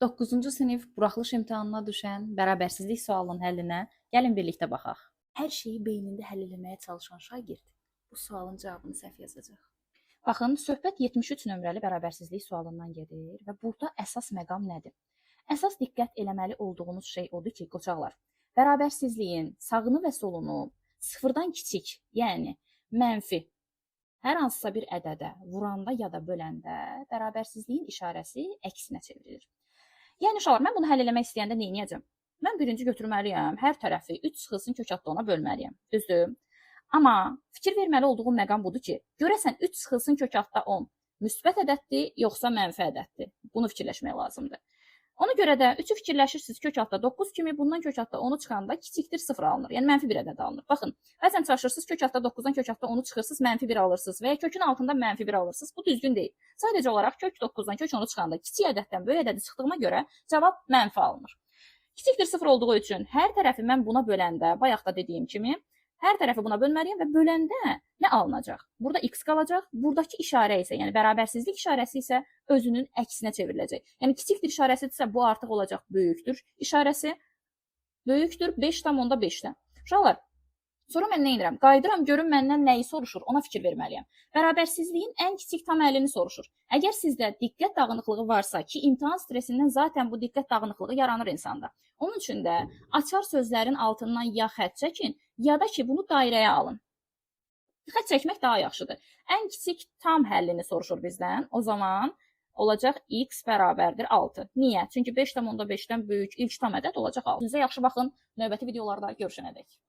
9-cu sinif buraxılış imtahanına düşən bərabərsizlik sualının həllinə gəlin birlikdə baxaq. Hər şeyi beynində həll etməyə çalışan şagird bu sualın cavabını səhv yazacaq. Baxın, söhbət 73 nömrəli bərabərsizlik sualından gedir və burada əsas məqam nədir? Əsas diqqət eləməli olduğunuz şey odur ki, qoçaqlar, bərabərsizliyin sağını və solunu sıfırdan kiçik, yəni mənfi hər hansısa bir ədədə vuranda ya da böləndə bərabərsizliyin işarəsi əksinə çevrilir. Yəni uşaqlar, mən bunu həll eləmək istəyəndə nə edəcəm? Mən birinci götürməliyəm, hər tərəfi 3 çıxılsın kök altda ona bölməliyəm. Düzdür? Amma fikir verməli olduğum məqam budur ki, görəsən 3 çıxılsın kök altda 10 müsbət ədəddir, yoxsa mənfi ədəddir? Bunu fikirləşmək lazımdır. Ona görə də 3-ü fikirləşirsiniz kök altda 9 kimi, bundan kök altda 10-u çıxanda kiçikdir 0 alınır. Yəni mənfi bir ədəd alınır. Baxın, bəzən çalışırsınız kök altda 9-dan kök altda 10-u çıxırsınız, mənfi 1 alırsınız və ya kökün altında mənfi 1 alırsınız. Bu düzgün deyil. Sadəcə olaraq kök 9-dan kök 10-u çıxanda kiçik ədəddən böyük ədədi çıxdığına görə cavab mənfi alınır. Kiçikdir 0 olduğu üçün hər tərəfi mən buna böləndə, bayaq da dediyim kimi, hər tərəfi buna bölməliyəm və böləndə nə alınacaq? Burada x qalacaq, buradakı işarə isə, yəni bərabərsizlik işarəsi isə özünün əksinə çevriləcək. Yəni kiçikdir işarəsidirsə bu artıq olacaq böyükdür işarəsi. Böyükdür 5,5-dən. Uşaqlar, sonra mən nə edirəm? Qayıdıram, görüm məndən nəyi soruşur, ona fikir verməliyəm. Bərabərsizliyin ən kiçik tam həllini soruşur. Əgər sizdə diqqət dağınıqlığı varsa ki, imtahan stresindən zaten bu diqqət dağınıqlığı yaranır insanda. Onun üçün də açar sözlərin altından ya xətt çəkin, ya da ki, bunu dairəyə alın. Xətt çəkmək daha yaxşıdır. Ən kiçik tam həllini soruşur bizdən. O zaman olacaq x bərabərdir 6. Niyə? Çünki 5,5-dən böyük ilk tam ədəd olacaq 6. Sizə yaxşı baxın, növbəti videolarda görüşənədək.